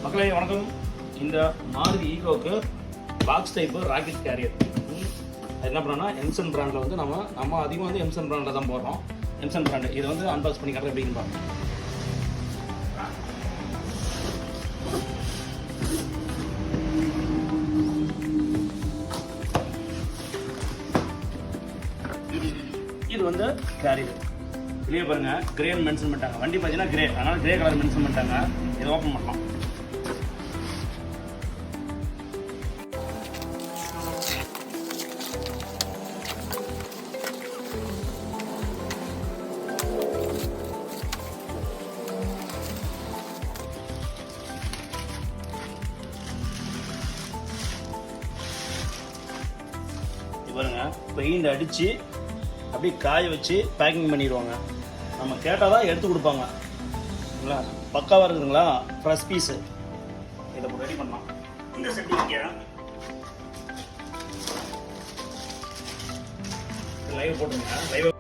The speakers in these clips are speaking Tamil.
மக்களே வணக்கம். இந்த மாருதி ஈகோக்கு பாக்ஸ் டைப்பு ராக்கெட் கேரியர் அது என்ன பண்ணோம்னா எம்சன் பிராண்டில் வந்து நம்ம அதிகமாக வந்து எம்சன் பிராண்டில் தான் போடுறோம். எம்சன் பிராண்டு இதை வந்து அன்பாக்ஸ் பண்ணி காட்டுறது எப்படின்னு பாருங்க. இது வந்து கேரியர் வெளியே பாருங்க, கிரேன்னு மென்ஷன் பண்ணிட்டாங்க. வண்டி பார்த்தீங்கன்னா கிரே, அதனால கிரே கலர் மென்ஷன் பண்ணிட்டாங்க. இதை ஓப்பன் பண்ணலாம். பாருங்க, பெயிண்ட் அடித்து அப்படியே காய வச்சு பேக்கிங் பண்ணிடுவாங்க. நம்ம கேட்டால் தான் எடுத்து கொடுப்பாங்க. இல்லைங்களா, பக்காவாக இருக்குதுங்களா? Fresh piece. இதை ரெடி பண்ணலாம். இந்த செட்டிங்க லைவ் போட்டுருங்க. லைவ்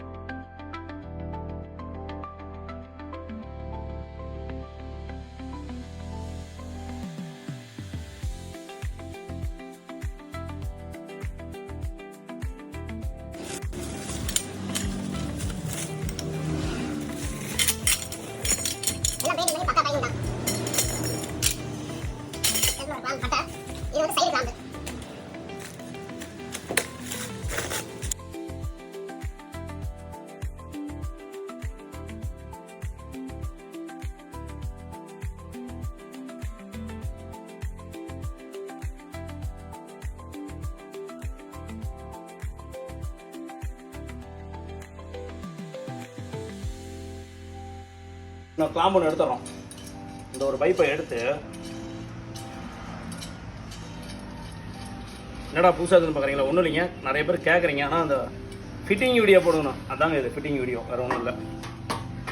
நான் கிளாம்பு ஒன்று எடுத்துறோம். இந்த ஒரு பைப்பை எடுத்து என்னடா புதுசாக இருக்குன்னு பார்க்குறீங்களா? ஒன்றும் இல்லைங்க, நிறைய பேர் கேட்குறீங்க. ஆனால் அந்த ஃபிட்டிங் வீடியோ போடணும், அதாங்க இது ஃபிட்டிங் வீடியோ, வேறு ஒன்றும் இல்லை.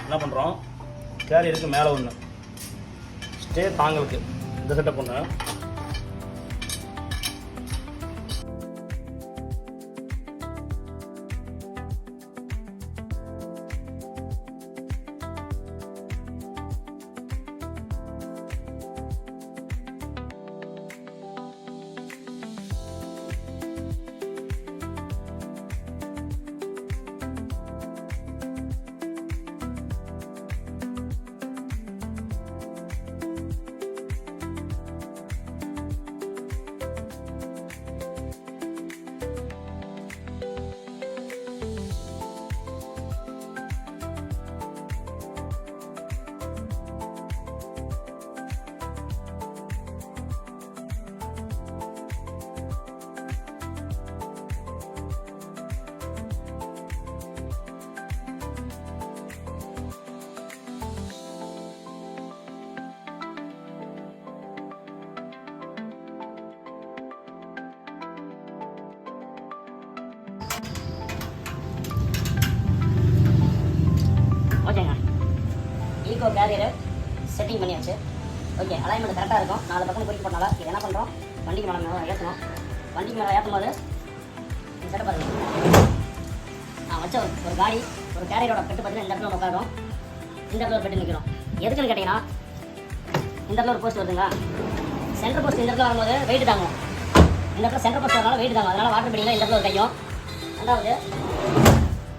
என்ன பண்ணுறோம், கேரியருக்கு மேலே ஒன்று ஸ்டே தாங்களுக்கு இந்த செட்டப் ஒன்று. ஓகேங்க, ஈகோ கேரியரை செட்டிங் பண்ணியாச்சு. ஓகே, அலைன்மெண்ட் கரெக்டாக இருக்கும். 4 பக்கம் குறிப்பு போட்டனால இது என்ன பண்ணுறோம், வண்டிக்கு மேலே ஏற்றணும். வண்டிக்கு மேலே ஏற்றும் போது செட்டப் பாருங்க. நான் வச்ச ஒரு காடி, ஒரு கேரியரோட பெட்டு பார்த்தீங்கன்னா இந்த இடத்துல உட்காரும், இந்த இடத்துல ஒரு பெட்டு நிற்கணும். எதுக்குன்னு கேட்டிங்கன்னா, இந்த இடத்துல ஒரு போஸ்ட் வருதுங்களா, சென்டர் போஸ்ட் இந்த இடத்துல வரும்போது வெயிட் தாங்கும். இந்த இடத்துல சென்டர் போஸ்ட் வரனால வெயிட் தாங்கும். அதனால் வாட்டர் பிடிக்கலாம். இந்த இடத்துல ஒரு கையும், ரெண்டாவது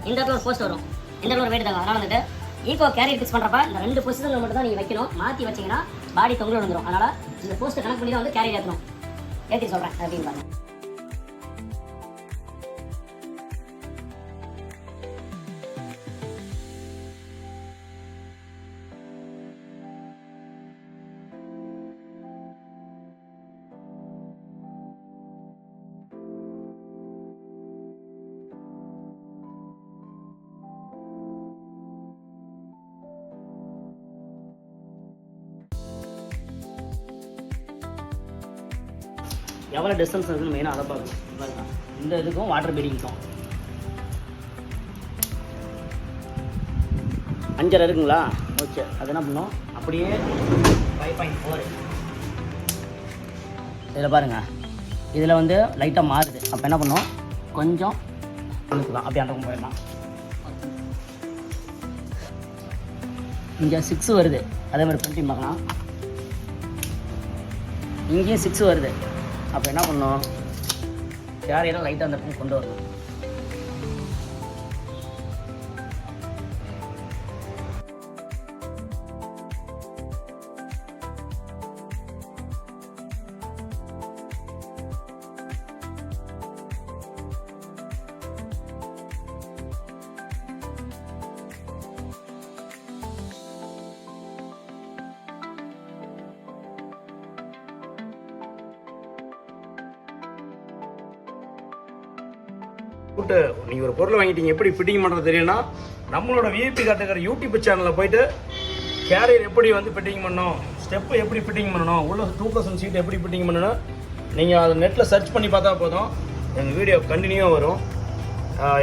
இந்த இடத்துல ஒரு போஸ்ட் வரும், இந்த இடத்துல ஒரு வெயிட் தாங்க. அதனால் வந்துட்டு ஈகோ கேரியர் ஃபிக்ஸ் பண்ணுறப்ப இந்த 2 பொசிஷனில் மட்டும் தான் நீங்கள் வைக்கணும். மாற்றி வச்சிங்கன்னா பாடி தொங்க விழுந்துடும். அதனால் இந்த போஸ்ட்டை கணக்கு பண்ணி தான் வந்து கேரியர் ஏற்றணும். ஏற்றி சொல்கிறேன் அப்படின்னு பாருங்க. எவ்வளோ டிஸ்டன்ஸ் இருக்குன்னு மெயினாக அதை பார்க்கணும். இந்த இதுக்கும் வாட்டர் பீடிங்க்கும் 5.5 இருக்குங்களா? ஓகே, அது என்ன பண்ணோம், அப்படியே 5.4 இதில் பாருங்கள். இதில் வந்து லைட்டாக மாறுது. அப்போ என்ன பண்ணோம், கொஞ்சம் இழுக்கலாம். அப்படி அந்த போயிடலாம். இங்கே 6 வருது. அதே மாதிரி பிரிண்டிங் பார்க்கலாம். இங்கேயும் 6 வருது. அப்போ என்ன பண்ணணும், கேரியரை லைட்டாக அந்த பக்கம் கொண்டு வரணும். கூட்டு நீங்கள் ஒரு பொருளை வாங்கிட்டீங்க, எப்படி ஃபிட்டிங் பண்ணுறது தெரியும்னா நம்மளோட விஐபி காட்டுக்கிற யூடியூப் சேனலில் போயிட்டு கேரியர் எப்படி வந்து ஃபிட்டிங் பண்ணணும், ஸ்டெப்பு எப்படி ஃபிட்டிங் பண்ணணும், உள்ள 2+ சீட் எப்படி ஃபிட்டிங் பண்ணணும், நீங்கள் அதை நெட்டில் சர்ச் பண்ணி பார்த்தா போதும். எங்கள் வீடியோ கண்டினியூவாக வரும்.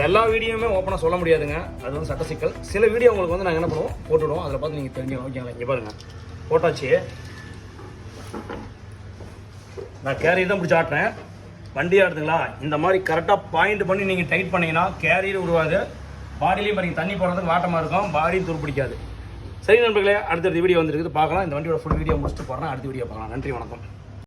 எல்லா வீடியோவுமே ஓப்பனாக சொல்ல முடியாதுங்க, அது வந்து சட்ட சிக்கல். சில வீடியோ உங்களுக்கு வந்து நாங்கள் என்ன பண்ணுவோம், போட்டுவிடுவோம். அதில் பார்த்து நீங்கள் தெரிஞ்சுக்கணும். ஓகேங்களா? இங்கே பாருங்கள், போட்டாச்சு. நான் கேரியர் தான் பிடிச்சி ஆட்டுறேன். வண்டியாக எடுத்துங்களா, இந்த மாதிரி கரெக்டாக பாயிண்ட் பண்ணி நீங்கள் டைட் பண்ணிங்கன்னா கேரியர் உருவாது. பாடியிலையும் பாருங்க, தண்ணி போடுறதுக்கு வாட்டமாக இருக்கும், பாடியும் துருப்பிடிக்காது. சரி நண்பர்களே, அடுத்தடுத்த வீடியோ வந்துருக்குது, பார்க்கலாம். இந்த வண்டியோட ஃபுல் வீடியோ முடிச்சுட்டு போகிறேன். அடுத்த வீடியோ பார்க்கலாம். நன்றி, வணக்கம்.